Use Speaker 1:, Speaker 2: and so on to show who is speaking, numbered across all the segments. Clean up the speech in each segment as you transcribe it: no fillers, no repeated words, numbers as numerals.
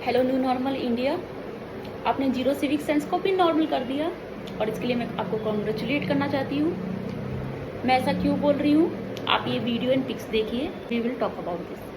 Speaker 1: Hello new normal India. आपने zero civic sense को भी नॉर्मल कर दिया और इसके लिए मैं आपको कॉन्ग्रेचुलेट करना चाहती हूँ। मैं ऐसा क्यों बोल रही हूँ, आप ये वीडियो एंड पिक्स देखिए, we will talk about this.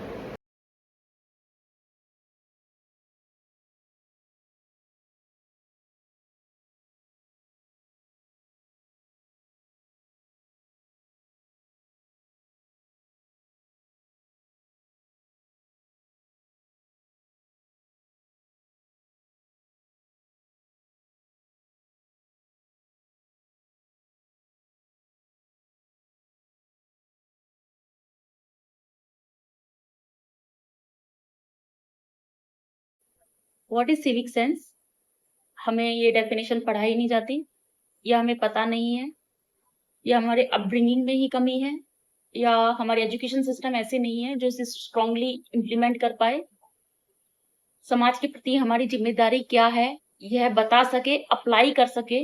Speaker 1: What is civic sense? हमें ये डेफिनेशन पढ़ाई नहीं जाती, या हमें पता नहीं है, या हमारे अपब्रिंगिंग में ही कमी है, या हमारे एजुकेशन सिस्टम ऐसे नहीं है जो इसे स्ट्रांगली इम्प्लीमेंट कर पाए। समाज के प्रति हमारी जिम्मेदारी क्या है यह बता सके, अप्लाई कर सके।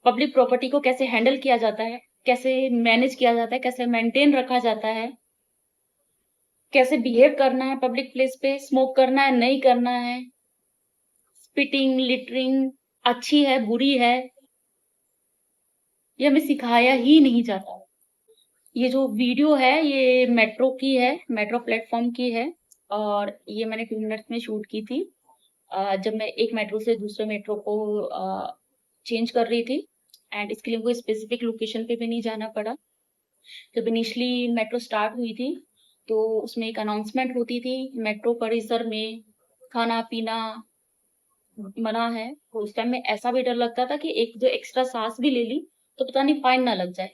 Speaker 1: पब्लिक प्रॉपर्टी को कैसे हैंडल किया जाता है, कैसे मैनेज किया जाता है, कैसे मेंटेन रखा जाता है, कैसे बिहेव करना है पब्लिक प्लेस पे, स्मोक करना है नहीं करना है, स्पिटिंग लिटरिंग अच्छी है बुरी है, ये हमें सिखाया ही नहीं जाता। ये जो वीडियो है ये मेट्रो की है, मेट्रो प्लेटफॉर्म की है, और ये मैंने 2 मिनट्स में शूट की थी जब मैं एक मेट्रो से दूसरे मेट्रो को चेंज कर रही थी। एंड इसके लिए मुझे स्पेसिफिक लोकेशन पे भी नहीं जाना पड़ा। जब इनिशियली मेट्रो स्टार्ट हुई थी तो उसमें एक अनाउंसमेंट होती थी, मेट्रो परिसर में खाना पीना मना है। तो उस टाइम में ऐसा भी डर लगता था कि एक जो एक्स्ट्रा सांस भी ले ली तो पता नहीं फाइन ना लग जाए।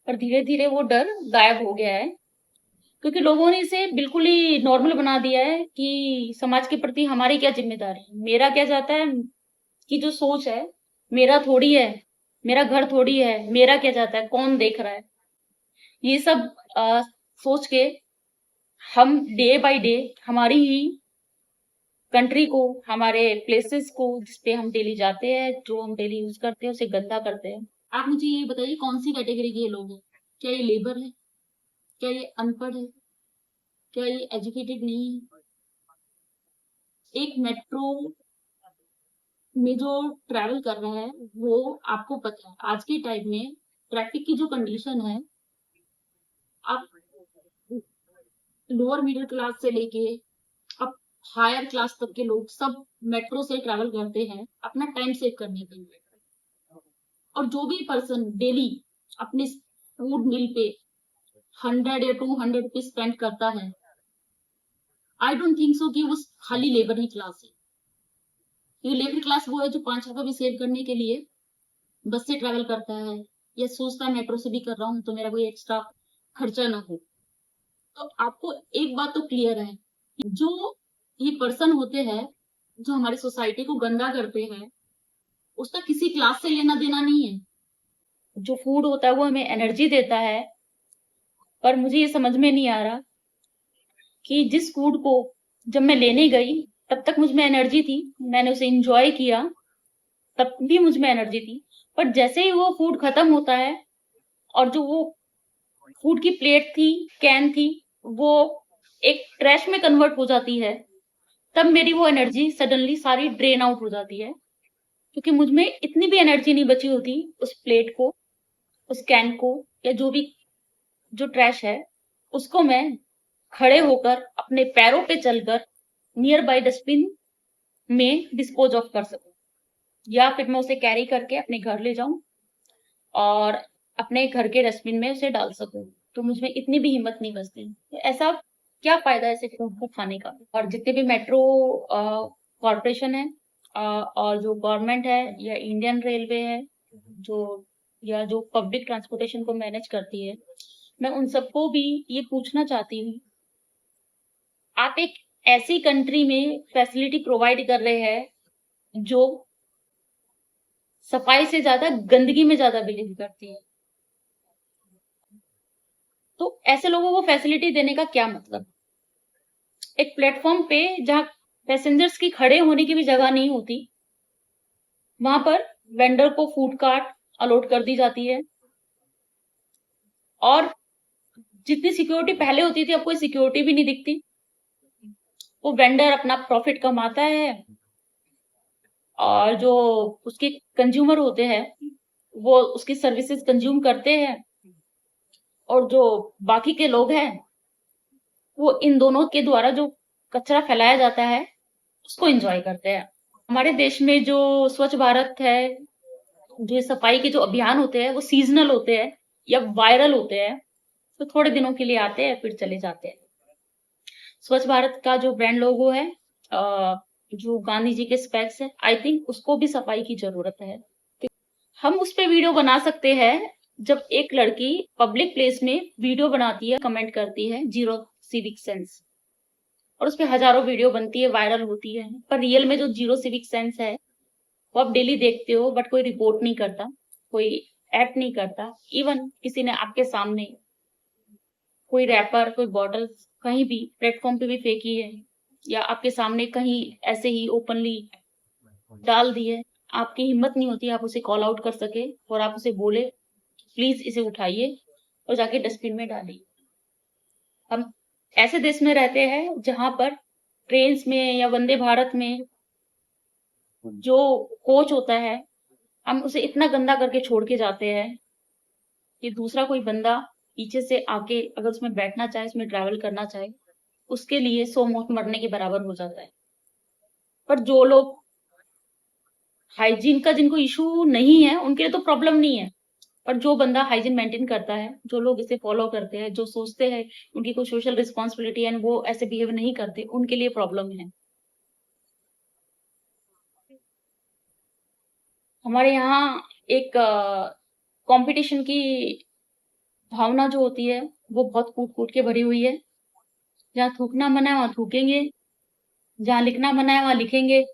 Speaker 1: पर धीरे धीरे वो डर गायब हो गया है, क्योंकि लोगों ने इसे बिल्कुल ही नॉर्मल बना दिया है कि समाज के प्रति हमारी क्या जिम्मेदारी है, मेरा क्या जाता है, कि जो सोच है मेरा थोड़ी है, मेरा घर थोड़ी है, मेरा क्या जाता है, कौन देख रहा है, ये सब सोच के हम डे बाय डे हमारी ही कंट्री को, हमारे प्लेसेस को जिसपे हम डेली जाते हैं, जो हम डेली यूज करते हैं, उसे गंदा करते हैं। आप मुझे ये बताइए कौन सी कैटेगरी के ये लोग हैं? क्या ये लेबर है? क्या ये अनपढ़ है? क्या ये एजुकेटेड नहीं है? एक मेट्रो में जो ट्रैवल कर रहा है, वो आपको पता है आज के टाइम में ट्रैफिक की जो कंडीशन है, आप लोअर मिडिल क्लास से लेके अब हायर क्लास तक के लोग सब मेट्रो से ट्रैवल करते हैं अपना टाइम सेव करने के लिए। और जो भी पर्सन डेली अपने फूड मिल पे 100 या 200 रुपीज स्पेंड करता है, आई डोंट थिंक सो कि वो खाली लेबर ही क्लास है। ये लेबर क्लास वो है जो 5 रुपए भी सेव करने के लिए बस से ट्रैवल करता है, या सोचता है मेट्रो से भी कर रहा हूँ तो मेरा कोई एक्स्ट्रा खर्चा ना हो। तो आपको एक बात तो क्लियर है, जो ये पर्सन होते हैं जो हमारी सोसाइटी को गंदा करते हैं, उसका किसी क्लास से लेना देना नहीं है। जो फूड होता है वो हमें एनर्जी देता है, पर मुझे ये समझ में नहीं आ रहा कि जिस फूड को जब मैं लेने गई तब तक मुझ में एनर्जी थी, मैंने उसे इंजॉय किया, तब भी मुझ में एनर्जी थी। पर जैसे ही वो फूड खत्म होता है और जो वो फूड की प्लेट थी, कैन थी, वो एक ट्रैश में कन्वर्ट हो जाती है, तब मेरी वो एनर्जी सडनली सारी ड्रेन आउट हो जाती है, क्योंकि मुझ में इतनी भी एनर्जी नहीं बची होती उस प्लेट को, उस कैन को, या जो भी जो ट्रैश है उसको मैं खड़े होकर अपने पैरों पे चलकर नियर बाय डस्टबिन में डिस्पोज ऑफ कर सकूं, या फिर मैं उसे कैरी करके अपने घर ले जाऊं और अपने घर के डस्टबिन में उसे डाल सकूं। तो मुझ में इतनी भी हिम्मत नहीं बचती। तो ऐसा क्या फायदा है ऐसे फूड को खाने का? और जितने भी मेट्रो कॉरपोरेशन है और जो गवर्नमेंट है या इंडियन रेलवे है, जो या जो पब्लिक ट्रांसपोर्टेशन को मैनेज करती है, मैं उन सबको भी ये पूछना चाहती हूँ, आप एक ऐसी कंट्री में फैसिलिटी प्रोवाइड कर रहे हैं जो सफाई से ज्यादा गंदगी में ज्यादा बिलीव करती है, तो ऐसे लोगों को फैसिलिटी देने का क्या मतलब? एक प्लेटफॉर्म पे जहां पैसेंजर्स की खड़े होने की भी जगह नहीं होती, वहां पर वेंडर को फूड कार्ट अलॉट कर दी जाती है, और जितनी सिक्योरिटी पहले होती थी अब कोई सिक्योरिटी भी नहीं दिखती। वो वेंडर अपना प्रॉफिट कमाता है और जो उसके कंज्यूमर होते हैं वो उसकी सर्विसेज कंज्यूम करते हैं, और जो बाकी के लोग हैं वो इन दोनों के द्वारा जो कचरा फैलाया जाता है उसको एंजॉय करते हैं। हमारे देश में जो स्वच्छ भारत है, जो ये सफाई के जो अभियान होते हैं वो सीजनल होते हैं या वायरल होते हैं, तो थोड़े दिनों के लिए आते हैं फिर चले जाते हैं। स्वच्छ भारत का जो ब्रांड लोगो है, जो गांधी जी के स्पेक्स है, आई थिंक उसको भी सफाई की जरूरत है। हम उस पे वीडियो बना सकते हैं जब एक लड़की पब्लिक प्लेस में वीडियो बनाती है, कमेंट करती है जीरो सिविक सेंस, और उस पे हजारों वीडियो बनती है, वायरल होती है, पर रियल में जो जीरो सिविक सेंस है वो आप डेली देखते हो बट कोई रिपोर्ट नहीं करता, कोई एक्ट नहीं करता। इवन किसी ने आपके सामने कोई रैपर, कोई बॉटल कहीं भी प्लेटफॉर्म पे भी फेंकी है या आपके सामने कहीं ऐसे ही ओपनली डाल दी है, आपकी हिम्मत नहीं होती आप उसे कॉल आउट कर सके और आप उसे बोले प्लीज इसे उठाइए और जाके डस्टबिन में डालिए। हम ऐसे देश में रहते हैं जहां पर ट्रेन्स में या वंदे भारत में जो कोच होता है हम उसे इतना गंदा करके छोड़ के जाते हैं कि दूसरा कोई बंदा पीछे से आके अगर उसमें बैठना चाहे, उसमें ट्रैवल करना चाहे, उसके लिए 100 मौत मरने के बराबर हो जाता है। पर जो लोग हाइजीन का जिनको इशू नहीं है उनके लिए तो प्रॉब्लम नहीं है, पर जो बंदा हाइजीन मेंटेन करता है, जो लोग इसे फॉलो करते हैं, जो सोचते हैं उनकी कोई सोशल रिस्पॉन्सिबिलिटी एंड वो ऐसे बिहेव नहीं करते, उनके लिए प्रॉब्लम है। हमारे यहाँ एक कंपटीशन की भावना जो होती है वो बहुत कूट कूट के भरी हुई है। जहाँ थूकना मना है वहां थूकेंगे, जहाँ लिखना मना है वहां लिखेंगे,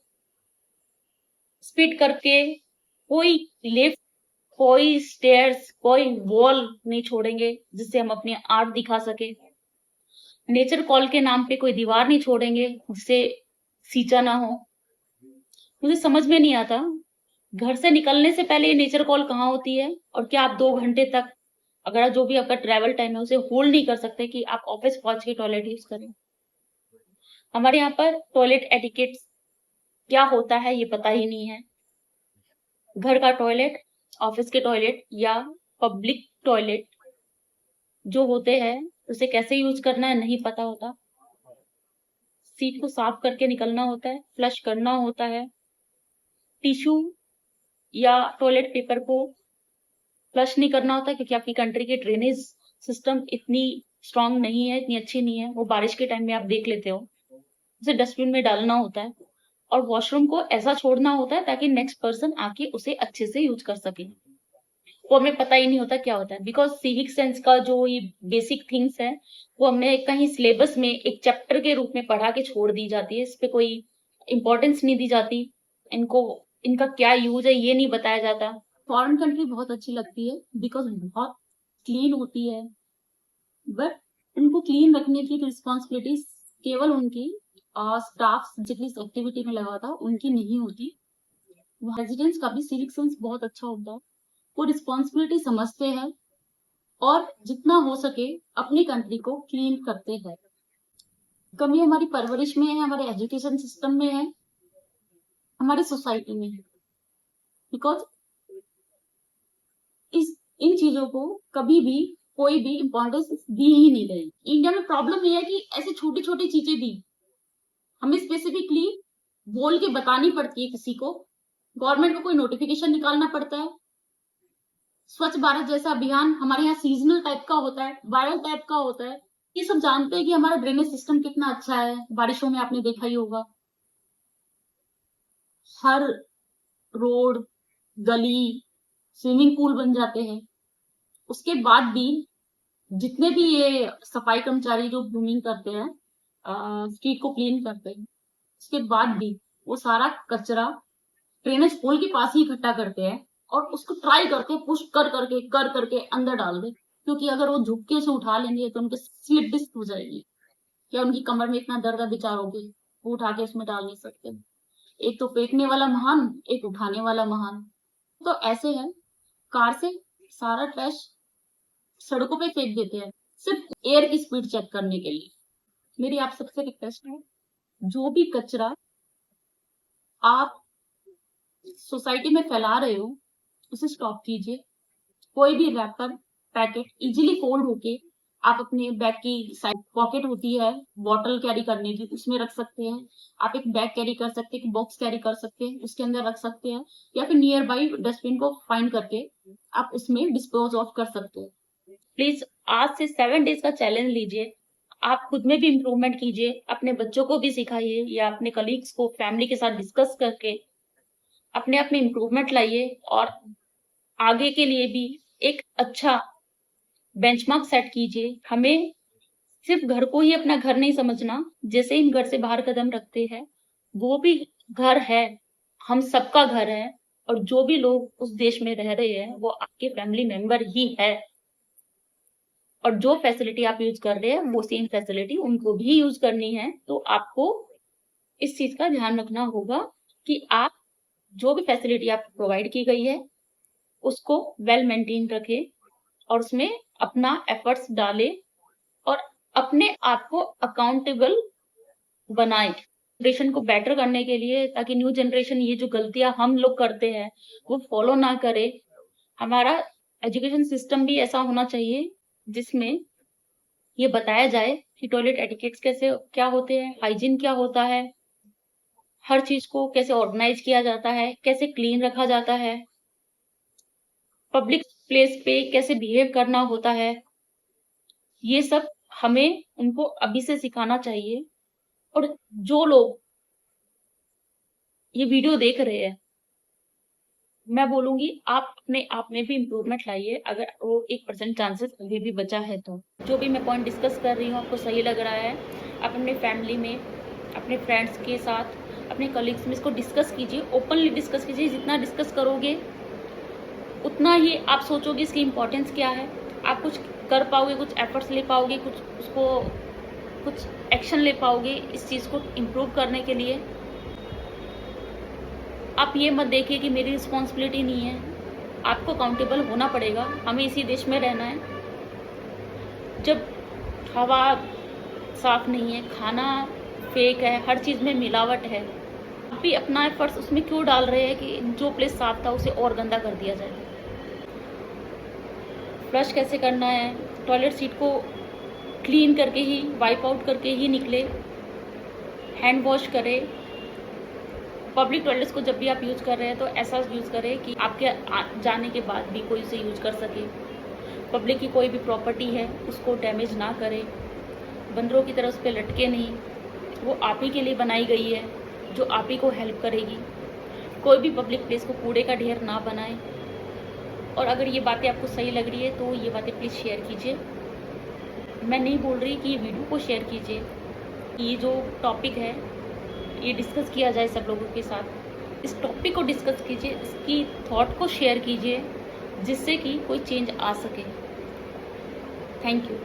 Speaker 1: स्पीड करके कोई लिफ्ट, कोई स्टेयर्स, कोई वॉल नहीं छोड़ेंगे जिससे हम अपनी आर्ट दिखा सके। नेचर कॉल के नाम पे कोई दीवार नहीं छोड़ेंगे जिससे सींचा ना हो। मुझे समझ में नहीं आता घर से निकलने से पहले ये नेचर कॉल कहाँ होती है, और क्या आप 2 घंटे तक अगर जो भी आपका ट्रैवल टाइम है उसे होल्ड नहीं कर सकते कि आप ऑफिस पहुंच के टॉयलेट यूज करें। हमारे यहाँ पर टॉयलेट एटिकेट क्या होता है ये पता ही नहीं है। घर का टॉयलेट, ऑफिस के टॉयलेट या पब्लिक टॉयलेट जो होते हैं उसे कैसे यूज करना है नहीं पता होता। सीट को साफ करके निकलना होता है, फ्लश करना होता है, टिश्यू या टॉयलेट पेपर को फ्लश नहीं करना होता क्योंकि आपकी कंट्री की ड्रेनेज सिस्टम इतनी स्ट्रांग नहीं है, इतनी अच्छी नहीं है। वो बारिश के टाइम में आप देख लेते हो, उसे डस्टबिन में डालना होता है और वॉशरूम को ऐसा छोड़ना होता है ताकि नेक्स्ट पर्सन आके उसे अच्छे से यूज कर सके। वो हमें पता ही नहीं होता क्या होता है, बिकॉज सिविक सेंस का जो ये बेसिक थिंग्स है वो हमें कहीं सिलेबस में एक चैप्टर के रूप में पढ़ा के छोड़ दी जाती है। इस पे कोई इंपॉर्टेंस नहीं दी जाती, इनको इनका क्या यूज है ये नहीं बताया जाता। फॉरेन कंट्री बहुत अच्छी लगती है बिकॉज बहुत क्लीन होती है, बट उनको क्लीन रखने की रिस्पॉन्सिबिलिटी केवल उनकी स्टाफ जितनी एक्टिविटी में लगा था उनकी नहीं होती। रेजिडेंट्स का भी सिविक सेंस बहुत अच्छा होता है, वो रिस्पॉन्सिबिलिटी समझते हैं और जितना हो सके अपनी कंट्री को क्लीन करते हैं। कमी हमारी परवरिश में है, हमारे एजुकेशन सिस्टम में है, हमारी सोसाइटी में है, बिकॉज इन चीजों को कभी भी कोई भी इम्पोर्टेंस दी ही नहीं गई। इंडिया में प्रॉब्लम ये है कि ऐसी छोटी छोटी चीजें भी हमें स्पेसिफिकली बोल के बतानी पड़ती है किसी को, गवर्नमेंट को कोई नोटिफिकेशन निकालना पड़ता है। स्वच्छ भारत जैसा अभियान हमारे यहाँ सीजनल टाइप का होता है, वायरल टाइप का होता है। ये सब जानते हैं कि हमारा ड्रेनेज सिस्टम कितना अच्छा है, बारिशों में आपने देखा ही होगा हर रोड, गली स्विमिंग पूल बन जाते हैं। उसके बाद भी जितने भी ये सफाई कर्मचारी जो ग्रूमिंग करते हैं, स्ट्रीट को क्लीन करते हैं, उसके बाद भी वो सारा कचरा ड्रेनेज पोल के पास ही इकट्ठा करते हैं और उसको ट्राई करते हैं पुश कर करके अंदर डाल दे, क्योंकि अगर वो झुक्के से उठा लेंगे तो उनके स्लिप डिस्क हो जाएगी या उनकी कमर में इतना दर्द है बेचारों के, वो उठा के उसमें डाल नहीं सकते। एक तो फेंकने वाला महान, एक उठाने वाला महान। तो ऐसे है, कार से सारा ट्रैश सड़कों पे फेंक देते हैं सिर्फ एयर की स्पीड चेक करने के लिए। मेरी आप सबसे रिक्वेस्ट है जो भी कचरा आप सोसाइटी में फैला रहे हो उसे स्टॉप कीजिए। कोई भी रैपर पैकेट इजीली फोल्ड होके आप अपने बैग की साइड पॉकेट होती है बॉटल कैरी करने की, उसमें रख सकते हैं। आप एक बैग कैरी कर सकते हैं, एक बॉक्स कैरी कर सकते हैं, उसके अंदर रख सकते हैं, या फिर नियर बाई डस्टबिन को फाइंड करके आप उसमें डिस्पोज ऑफ कर सकते हैं। प्लीज आज से 7 डेज का चैलेंज लीजिए। आप खुद में भी इम्प्रूवमेंट कीजिए, अपने बच्चों को भी सिखाइए या अपने कलीग्स को फैमिली के साथ डिस्कस करके अपने आप में इम्प्रूवमेंट लाइए और आगे के लिए भी एक अच्छा बेंचमार्क सेट कीजिए। हमें सिर्फ घर को ही अपना घर नहीं समझना। जैसे ही हम घर से बाहर कदम रखते हैं वो भी घर है, हम सबका घर है, और जो भी लोग उस देश में रह रहे हैं वो आपके फैमिली मेंबर ही है। और जो फैसिलिटी आप यूज कर रहे हैं वो सेम फैसिलिटी उनको भी यूज करनी है। तो आपको इस चीज का ध्यान रखना होगा कि आप जो भी फैसिलिटी आप प्रोवाइड की गई है उसको वेल मेंटेन रखें और उसमें अपना एफर्ट्स डालें और अपने आप को अकाउंटेबल बनाएं जनरेशन को बेटर करने के लिए, ताकि न्यू जनरेशन ये जो गलतियां हम लोग करते हैं वो फॉलो ना करे। हमारा एजुकेशन सिस्टम भी ऐसा होना चाहिए जिसमें ये बताया जाए कि टॉयलेट एटिकेट्स कैसे क्या होते हैं, हाइजीन क्या होता है, हर चीज को कैसे ऑर्गेनाइज किया जाता है, कैसे क्लीन रखा जाता है, पब्लिक प्लेस पे कैसे बिहेव करना होता है। ये सब हमें उनको अभी से सिखाना चाहिए। और जो लोग ये वीडियो देख रहे हैं, मैं बोलूंगी आप अपने आप में भी इम्प्रूवमेंट लाइए, अगर वो 1% चांसेस अभी भी बचा है तो। जो भी मैं पॉइंट डिस्कस कर रही हूँ आपको सही लग रहा है, आप अपने फैमिली में, अपने फ्रेंड्स के साथ, अपने कलीग्स में इसको डिस्कस कीजिए, ओपनली डिस्कस कीजिए। जितना डिस्कस करोगे उतना ही आप सोचोगे इसकी इम्पोर्टेंस क्या है, आप कुछ कर पाओगे, कुछ एफर्ट्स ले पाओगे, कुछ एक्शन ले पाओगे इस चीज़ को इम्प्रूव करने के लिए। आप ये मत देखिए कि मेरी रिस्पॉन्सिबिलिटी नहीं है, आपको अकाउंटेबल होना पड़ेगा। हमें इसी देश में रहना है। जब हवा साफ नहीं है, खाना फेक है, हर चीज़ में मिलावट है, आप भी अपना एफर्ट्स उसमें क्यों डाल रहे हैं कि जो प्लेस साफ था उसे और गंदा कर दिया जाए। फ्लश कैसे करना है, टॉयलेट सीट को क्लीन करके ही, वाइप आउट करके ही निकले, हैंड वॉश करें। पब्लिक टॉयलेट्स को जब भी आप यूज़ कर रहे हैं तो ऐसा यूज़ करें कि आपके जाने के बाद भी कोई उसे यूज़ कर सके। पब्लिक की कोई भी प्रॉपर्टी है उसको डैमेज ना करें, बंदरों की तरह उस पर लटके नहीं, वो आप ही के लिए बनाई गई है जो आप ही को हेल्प करेगी। कोई भी पब्लिक प्लेस को कूड़े का ढेर ना बनाएं। और अगर ये बातें आपको सही लग रही है तो ये बातें प्लीज़ शेयर कीजिए। मैं नहीं बोल रही कि ये वीडियो को शेयर कीजिए, ये जो टॉपिक है ये डिस्कस किया जाए सब लोगों के साथ। इस टॉपिक को डिस्कस कीजिए, इसकी थॉट को शेयर कीजिए जिससे कि कोई चेंज आ सके। Thank you.